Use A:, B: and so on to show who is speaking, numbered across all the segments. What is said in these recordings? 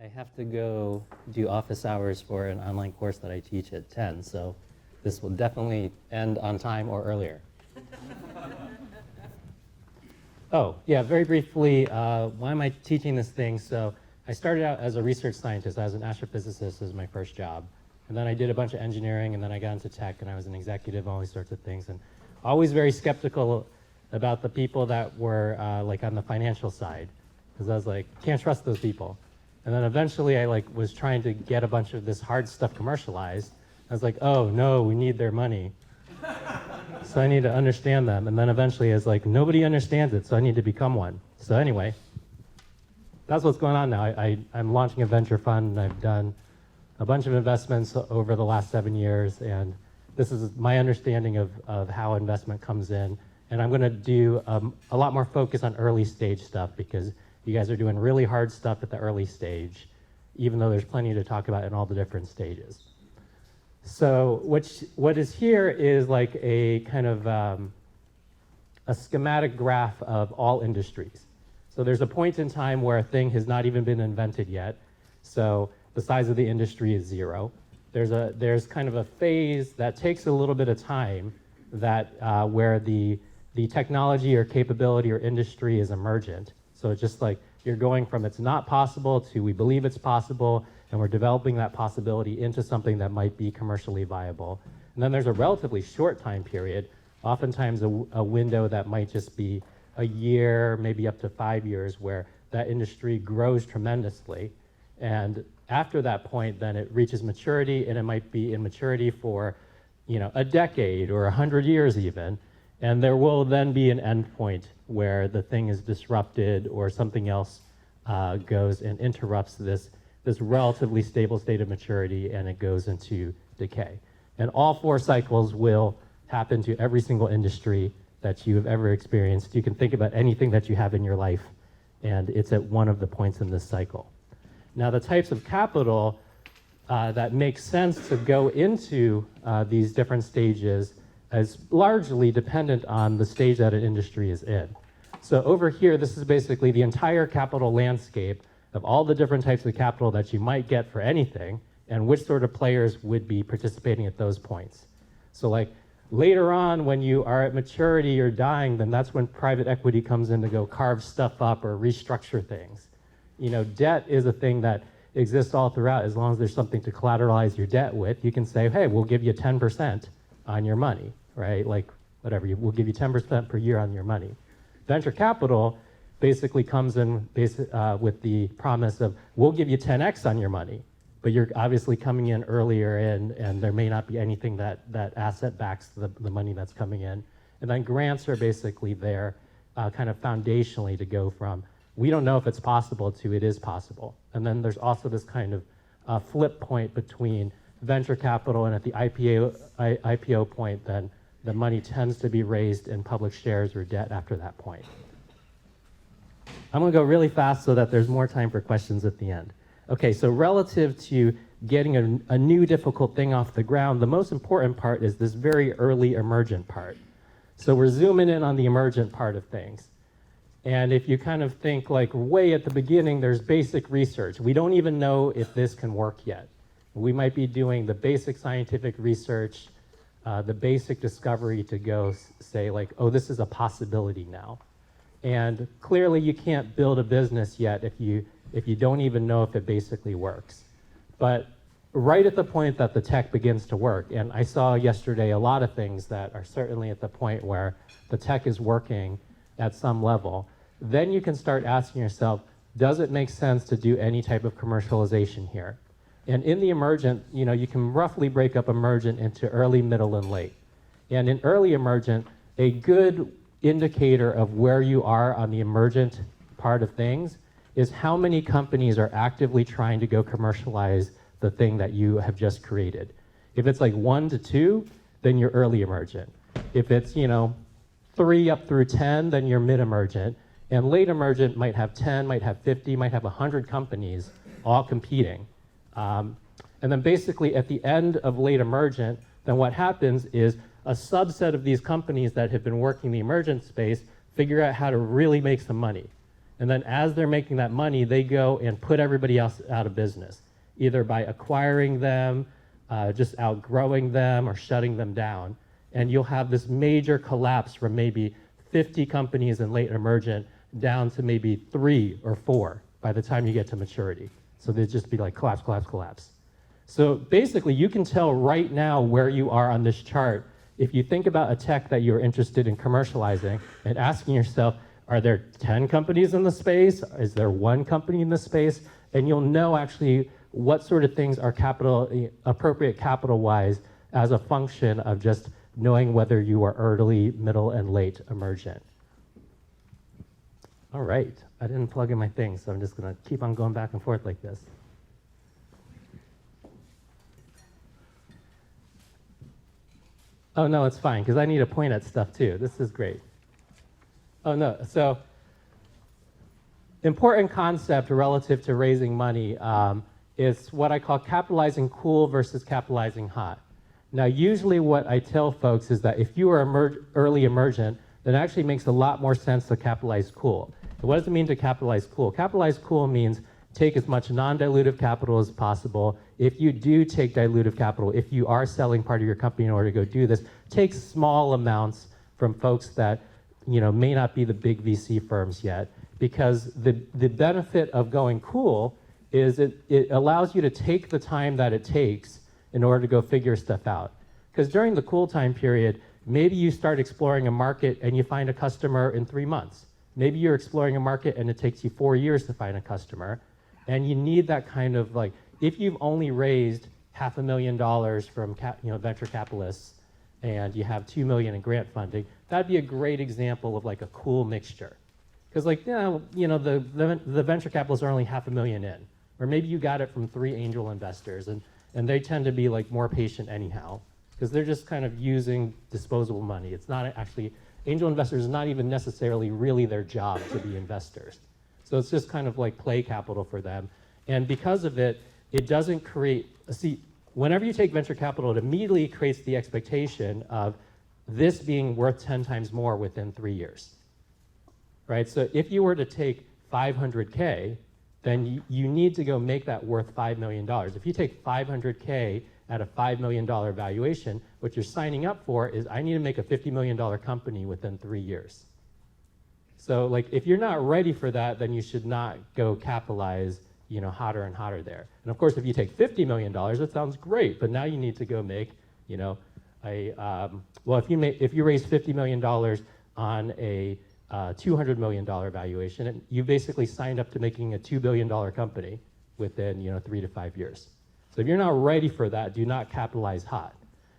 A: I have to go do office hours for an online course that I teach at 10, so this will definitely end on time or earlier. Oh, yeah, very briefly, why am I teaching this thing? So I started out as a research scientist. I was an astrophysicist as my first job. And then I did a bunch of engineering, and then I got into tech, and I was an executive, all these sorts of things. And always very skeptical about the people that were like on the financial side, because I was like, can't trust those people. And then eventually I was trying to get a bunch of this hard stuff commercialized. I was like, oh no, we need their money. So I need to understand them. And then eventually I was like, nobody understands it, so I need to become one. So anyway, that's what's going on now. I'm launching a venture fund, and I've done a bunch of investments over the last 7 years, and this is my understanding of how investment comes in. And I'm gonna do a lot more focus on early stage stuff, because you guys are doing really hard stuff at the early stage, even though there's plenty to talk about in all the different stages. So what is here is like a kind of a schematic graph of all industries. So there's a point in time where a thing has not even been invented yet. So the size of the industry is 0. There's kind of a phase that takes a little bit of time that where the technology or capability or industry is emergent. So it's just like you're going from it's not possible to we believe it's possible, and we're developing that possibility into something that might be commercially viable. And then there's a relatively short time period, oftentimes a window that might just be a year, maybe up to 5 years, where that industry grows tremendously. And after that point, then it reaches maturity, and it might be in maturity for a decade or 100 years even. And there will then be an endpoint where the thing is disrupted or something else goes and interrupts this relatively stable state of maturity, and it goes into decay. And all 4 cycles will happen to every single industry that you have ever experienced. You can think about anything that you have in your life, and it's at one of the points in this cycle. Now, the types of capital that make sense to go into these different stages is largely dependent on the stage that an industry is in. So over here, this is basically the entire capital landscape of all the different types of capital that you might get for anything, and which sort of players would be participating at those points. So like later on, when you are at maturity or dying, then that's when private equity comes in to go carve stuff up or restructure things. Debt is a thing that exists all throughout. As long as there's something to collateralize your debt with, you can say, hey, we'll give you 10% on your money, right? Like whatever, we'll give you 10% per year on your money. Venture capital basically comes in with the promise of, we'll give you 10x on your money, but you're obviously coming in earlier, and there may not be anything that asset backs the money that's coming in. And then grants are basically there kind of foundationally to go from, we don't know if it's possible to it is possible. And then there's also this kind of flip point between venture capital, and at the IPO point, then the money tends to be raised in public shares or debt after that point. I'm gonna go really fast so that there's more time for questions at the end. Okay, so relative to getting a new difficult thing off the ground, the most important part is this very early emergent part. So we're zooming in on the emergent part of things. And if you kind of think like way at the beginning, there's basic research. We don't even know if this can work yet. We might be doing the basic scientific research, the basic discovery to go say like, oh, this is a possibility now. And clearly you can't build a business yet if you don't even know if it basically works. But right at the point that the tech begins to work, and I saw yesterday a lot of things that are certainly at the point where the tech is working at some level, then you can start asking yourself, does it make sense to do any type of commercialization here? And in the emergent, you can roughly break up emergent into early, middle, and late. And in early emergent, a good indicator of where you are on the emergent part of things is how many companies are actively trying to go commercialize the thing that you have just created. If it's like 1 to 2, then you're early emergent. If it's 3 up through 10, then you're mid-emergent. And late emergent might have 10, might have 50, might have 100 companies all competing. And then basically at the end of late emergent, then what happens is a subset of these companies that have been working the emergent space figure out how to really make some money. And then as they're making that money, they go and put everybody else out of business, either by acquiring them, just outgrowing them, or shutting them down. And you'll have this major collapse from maybe 50 companies in late emergent down to maybe 3 or 4 by the time you get to maturity. So they'd just be like collapse, collapse, collapse. So basically, you can tell right now where you are on this chart if you think about a tech that you're interested in commercializing and asking yourself, are there 10 companies in the space? Is there 1 company in the space? And you'll know actually what sort of things are appropriate capital-wise as a function of just knowing whether you are early, middle, and late emergent. All right, I didn't plug in my thing, so I'm just gonna keep on going back and forth like this. Oh no, it's fine, because I need to point at stuff too. This is great. Oh no, so important concept relative to raising money is what I call capitalizing cool versus capitalizing hot. Now usually what I tell folks is that if you are early emergent, then it actually makes a lot more sense to capitalize cool. So what does it mean to capitalize cool? Capitalize cool means take as much non-dilutive capital as possible. If you do take dilutive capital, if you are selling part of your company in order to go do this, take small amounts from folks that may not be the big VC firms yet, because the benefit of going cool is it allows you to take the time that it takes in order to go figure stuff out. Because during the cool time period, maybe you start exploring a market and you find a customer in 3 months. Maybe you're exploring a market and it takes you 4 years to find a customer. And you need that kind of if you've only raised $500,000 from venture capitalists and you have $2 million in grant funding, that'd be a great example of a cool mixture. Because the venture capitalists are only $500,000 in, or maybe you got it from 3 angel investors, and they tend to be more patient anyhow, because they're just kind of using disposable money. It's not actually, angel investors is not even necessarily really their job to be investors. So it's just kind of play capital for them. And because of it, it doesn't create, whenever you take venture capital, it immediately creates the expectation of this being worth 10 times more within 3 years, right? So if you were to take 500K, then you need to go make that worth $5 million. If you take 500K at a $5 million valuation, what you're signing up for is I need to make a $50 million company within 3 years. So if you're not ready for that, then you should not go capitalize hotter and hotter there. And of course, if you take $50 million, that sounds great, but now you need to go make, well, if you raise $50 million on a $200 million valuation, and you basically signed up to making a $2 billion company within 3 to 5 years. So if you're not ready for that, do not capitalize hot.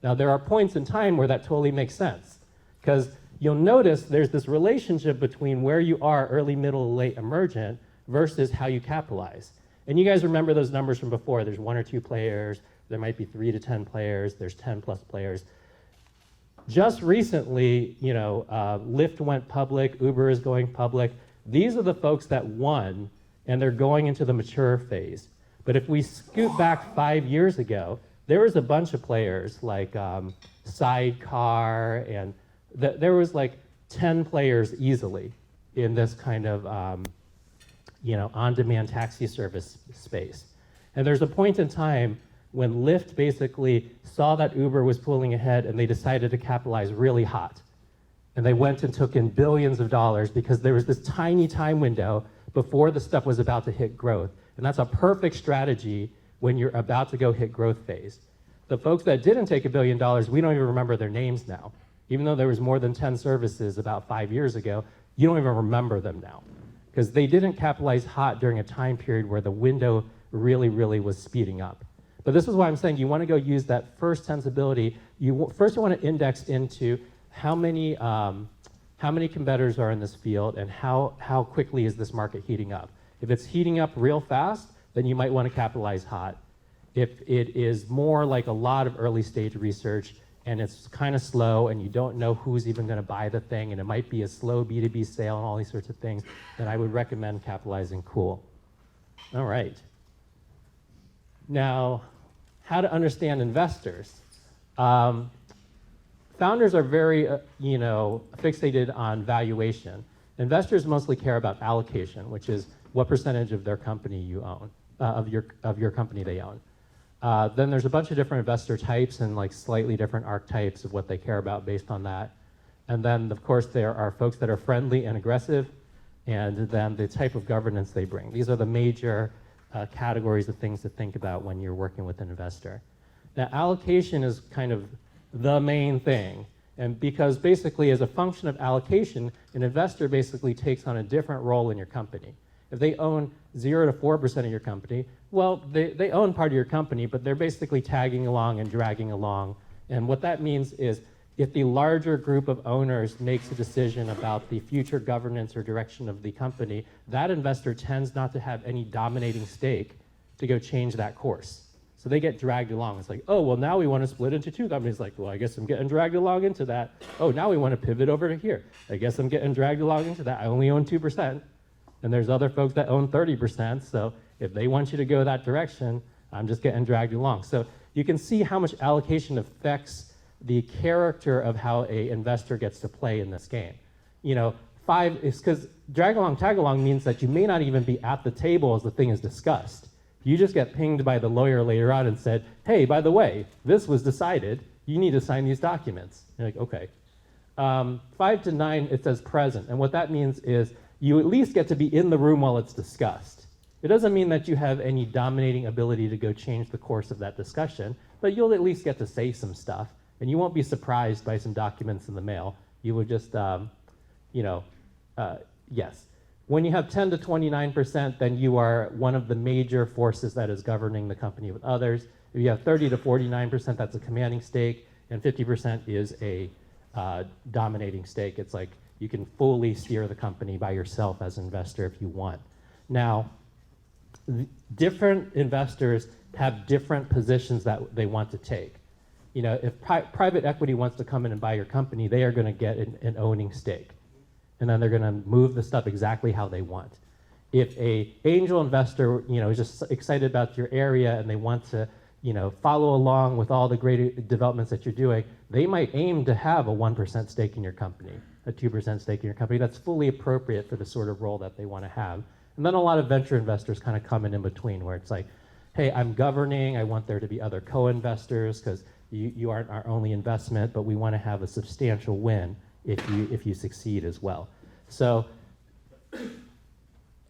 A: Now there are points in time where that totally makes sense, because you'll notice there's this relationship between where you are early, middle, late emergent versus how you capitalize. And you guys remember those numbers from before. There's 1 or 2 players, there might be 3 to 10 players, there's 10 plus players. Just recently, Lyft went public, Uber is going public. These are the folks that won, and they're going into the mature phase. But if we scoot back 5 years ago, there was a bunch of players like Sidecar, and there was 10 players easily in this kind of on-demand taxi service space. And there's a point in time when Lyft basically saw that Uber was pulling ahead and they decided to capitalize really hot. And they went and took in billions of dollars because there was this tiny time window before the stuff was about to hit growth. And that's a perfect strategy when you're about to go hit growth phase. The folks that didn't take $1 billion, we don't even remember their names now. Even though there was more than 10 services about 5 years ago, you don't even remember them now. Because they didn't capitalize hot during a time period where the window really, really was speeding up. But this is why I'm saying you want to go use that first sensibility. First you want to index into how many competitors are in this field and how quickly is this market heating up. If it's heating up real fast, then you might want to capitalize hot. If it is more like a lot of early stage research and it's kind of slow and you don't know who's even going to buy the thing and it might be a slow B2B sale and all these sorts of things, then I would recommend capitalizing cool. All right. Now, how to understand investors. Founders are very, fixated on valuation. Investors mostly care about allocation, which is what percentage of their company you own, of your company they own. Then there's a bunch of different investor types and like slightly different archetypes of what they care about based on that. And then of course there are folks that are friendly and aggressive, and then the type of governance they bring. These are the major categories of things to think about when you're working with an investor. Now allocation is kind of the main thing. And because basically as a function of allocation, an investor basically takes on a different role in your company. If they own 0 to 4% of your company, well, they own part of your company, but they're basically tagging along and dragging along. And what that means is if the larger group of owners makes a decision about the future governance or direction of the company, that investor tends not to have any dominating stake to go change that course. So they get dragged along. It's like, oh, well, now we want to split into 2 companies. Like, well, I guess I'm getting dragged along into that. Oh, now we want to pivot over to here. I guess I'm getting dragged along into that. I only own 2%. And there's other folks that own 30%. So if they want you to go that direction, I'm just getting dragged along. So you can see how much allocation affects the character of how an investor gets to play in this game. You know, 5 is because drag along, tag along means that you may not even be at the table as the thing is discussed. You just get pinged by the lawyer later on and said, hey, by the way, this was decided. You need to sign these documents. You're like, okay. 5 to 9, it says present. And what that means is you at least get to be in the room while it's discussed. It doesn't mean that you have any dominating ability to go change the course of that discussion, but you'll at least get to say some stuff. And you won't be surprised by some documents in the mail. You would just, yes. When you have 10 to 29%, then you are one of the major forces that is governing the company with others. If you have 30 to 49%, that's a commanding stake, and 50% is a dominating stake. It's like you can fully steer the company by yourself as an investor if you want. Now, different investors have different positions that they want to take. You know, if private equity wants to come in and buy your company, they are going to get an owning stake. And then they're going to move the stuff exactly how they want. If a angel investor, you know, is just excited about your area and they want to, you know, follow along with all the great developments that you're doing, they might aim to have a 1% stake in your company, a 2% stake in your company. That's fully appropriate for the sort of role that they want to have. And then a lot of venture investors kind of come in between, where it's like, hey, I'm governing, I want there to be other co-investors because you aren't our only investment, but we want to have a substantial win if you succeed as well. So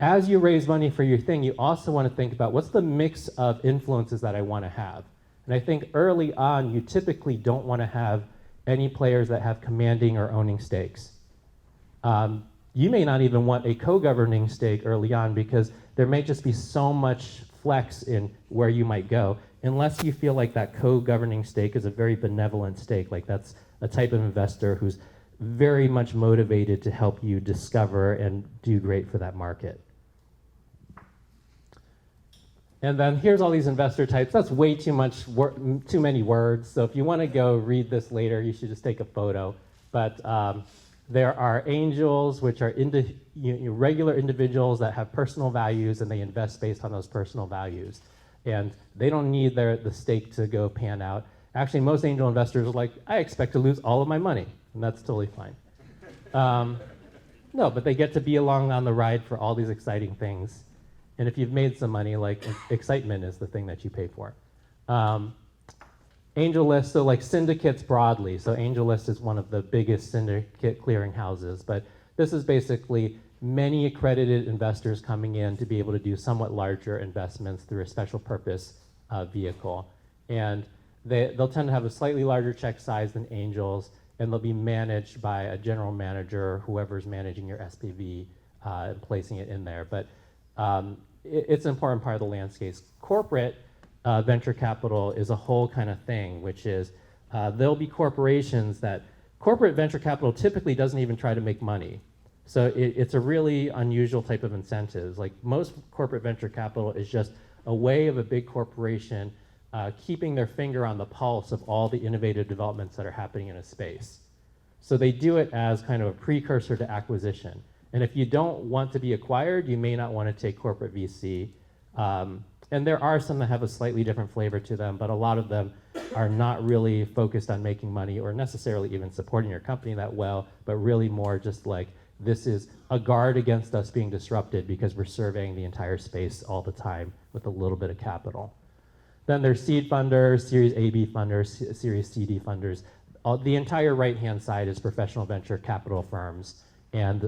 A: as you raise money for your thing, you also want to think about what's the mix of influences that I want to have. And I think early on, you typically don't want to have any players that have commanding or owning stakes. You may not even want a co-governing stake early on because there may just be so much flex in where you might go, unless you feel like that co-governing stake is a very benevolent stake, like that's a type of investor who's very much motivated to help you discover and do great for that market. And then here's all these investor types. That's way too many words. So if you want to go read this later, you should just take a photo. But there are angels, which are regular individuals that have personal values and they invest based on those personal values. And they don't need the stake to go pan out. Actually, most angel investors are like, I expect to lose all of my money. And that's totally fine. No, but they get to be along on the ride for all these exciting things. And if you've made some money, like excitement is the thing that you pay for. Angel list, so like syndicates broadly. So Angel list is one of the biggest syndicate clearing houses. But this is basically many accredited investors coming in to be able to do somewhat larger investments through a special purpose vehicle. And they'll tend to have a slightly larger check size than angels, and they'll be managed by a general manager, whoever's managing your SPV, and placing it in there. But it's an important part of the landscape. Corporate venture capital is a whole kind of thing, which is there'll be corporations that, corporate venture capital typically doesn't even try to make money. So it's a really unusual type of incentives. Like most corporate venture capital is just a way of a big corporation keeping their finger on the pulse of all the innovative developments that are happening in a space. So they do it as kind of a precursor to acquisition. And if you don't want to be acquired, you may not want to take corporate VC. And there are some that have a slightly different flavor to them, but a lot of them are not really focused on making money or necessarily even supporting your company that well, but really more just like this is a guard against us being disrupted because we're surveying the entire space all the time with a little bit of capital. Then there's seed funders, Series A, B funders, Series C, D funders. The entire right-hand side is professional venture capital firms, and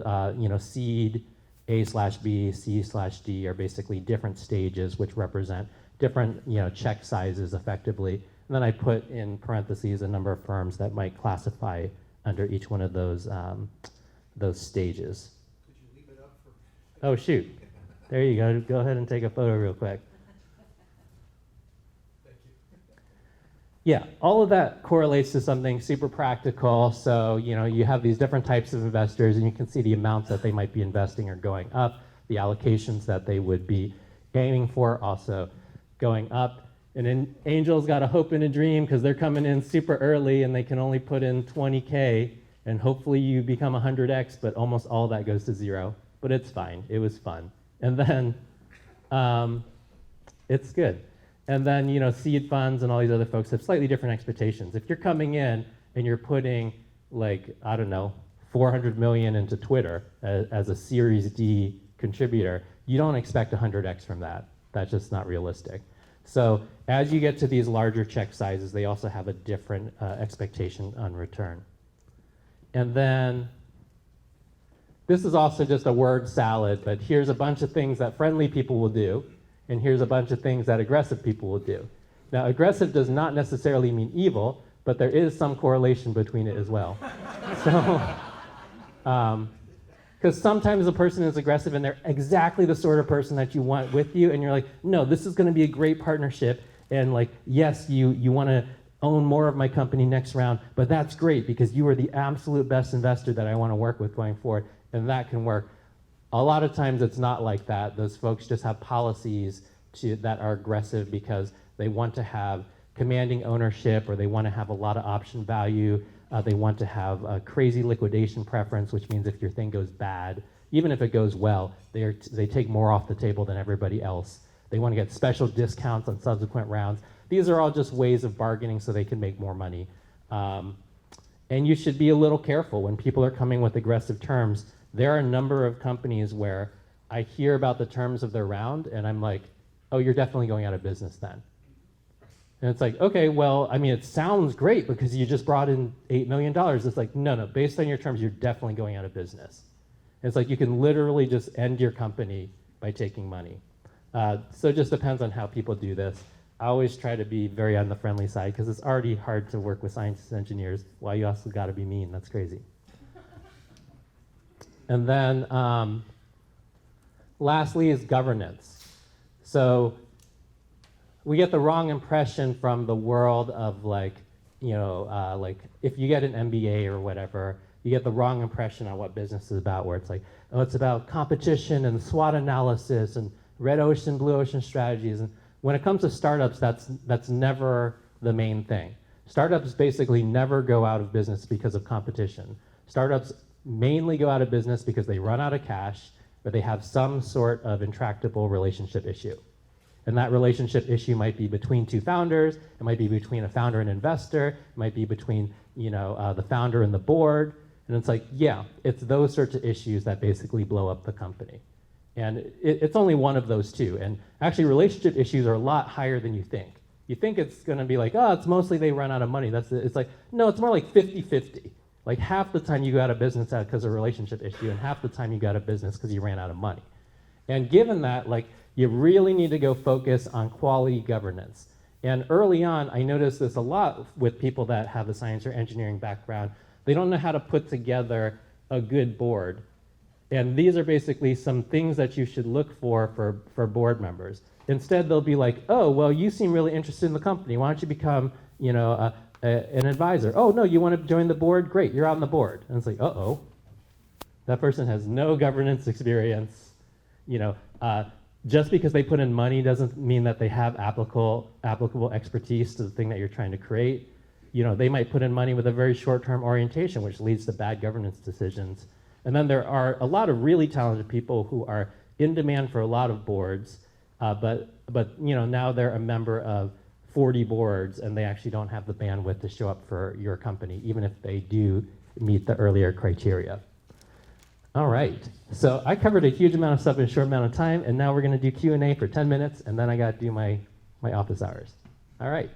A: seed, A/B, C/D are basically different stages which represent different check sizes effectively. And then I put in parentheses a number of firms that might classify under each one of those stages.
B: Could you leave it up for?
A: Oh shoot, there you go. Go ahead and take a photo real quick.
B: Thank you.
A: Yeah, all of that correlates to something super practical. So, you have these different types of investors, and you can see the amounts that they might be investing are going up, the allocations that they would be aiming for also going up. And then angels got a hope and a dream because they're coming in super early and they can only put in 20K, and hopefully you become 100x, but almost all that goes to zero. But it's fine. It was fun. And then it's good. And then, seed funds and all these other folks have slightly different expectations. If you're coming in and you're putting, like, I don't know, 400 million into Twitter as a Series D contributor, you don't expect 100x from that. That's just not realistic. So as you get to these larger check sizes, they also have a different expectation on return. And then this is also just a word salad, but here's a bunch of things that friendly people will do, and here's a bunch of things that aggressive people will do. Now, aggressive does not necessarily mean evil, but there is some correlation between it as well. So, because sometimes a person is aggressive and they're exactly the sort of person that you want with you, and you're like, no, this is going to be a great partnership, and like, yes, you want to own more of my company next round, but that's great because you are the absolute best investor that I want to work with going forward, and that can work. A lot of times it's not like that. Those folks just have policies that are aggressive because they want to have commanding ownership, or they want to have a lot of option value. They want to have a crazy liquidation preference, which means if your thing goes bad, even if it goes well, they take more off the table than everybody else. They want to get special discounts on subsequent rounds. These are all just ways of bargaining so they can make more money. And you should be a little careful when people are coming with aggressive terms. There are a number of companies where I hear about the terms of their round, and I'm like, oh, you're definitely going out of business then. And it's like, okay, well, I mean, it sounds great because you just brought in $8 million. It's like, no, based on your terms, you're definitely going out of business. And it's like you can literally just end your company by taking money. So it just depends on how people do this. I always try to be very on the friendly side because it's already hard to work with scientists and engineers. Well, you also got to be mean. That's crazy. And then lastly is governance. So we get the wrong impression from the world of like if you get an MBA or whatever, you get the wrong impression on what business is about, where it's like, oh, it's about competition and SWOT analysis and red ocean, blue ocean strategies. And when it comes to startups, that's never the main thing. Startups basically never go out of business because of competition. Startups mainly go out of business because they run out of cash, or they have some sort of intractable relationship issue. And that relationship issue might be between two founders, it might be between a founder and investor, it might be between the founder and the board. And it's like, yeah, it's those sorts of issues that basically blow up the company. And it's only one of those two. And actually relationship issues are a lot higher than you think. You think it's gonna be like, oh, it's mostly they run out of money. It's like, no, it's more like 50-50. Like half the time you go out of business because of a relationship issue, and half the time you go out of business because you ran out of money. And given that, like, you really need to go focus on quality governance. And early on, I noticed this a lot with people that have a science or engineering background. They don't know how to put together a good board. And these are basically some things that you should look for board members. Instead, they'll be like, oh, well, you seem really interested in the company. Why don't you become, an advisor? Oh, no, you want to join the board? Great, you're on the board. And it's like, uh-oh. That person has no governance experience. Just because they put in money doesn't mean that they have applicable expertise to the thing that you're trying to create. They might put in money with a very short-term orientation, which leads to bad governance decisions. And then there are a lot of really talented people who are in demand for a lot of boards, but now they're a member of 40 boards, and they actually don't have the bandwidth to show up for your company, even if they do meet the earlier criteria. All right. So I covered a huge amount of stuff in a short amount of time, and now we're going to do Q&A for 10 minutes, and then I got to do my office hours. All right.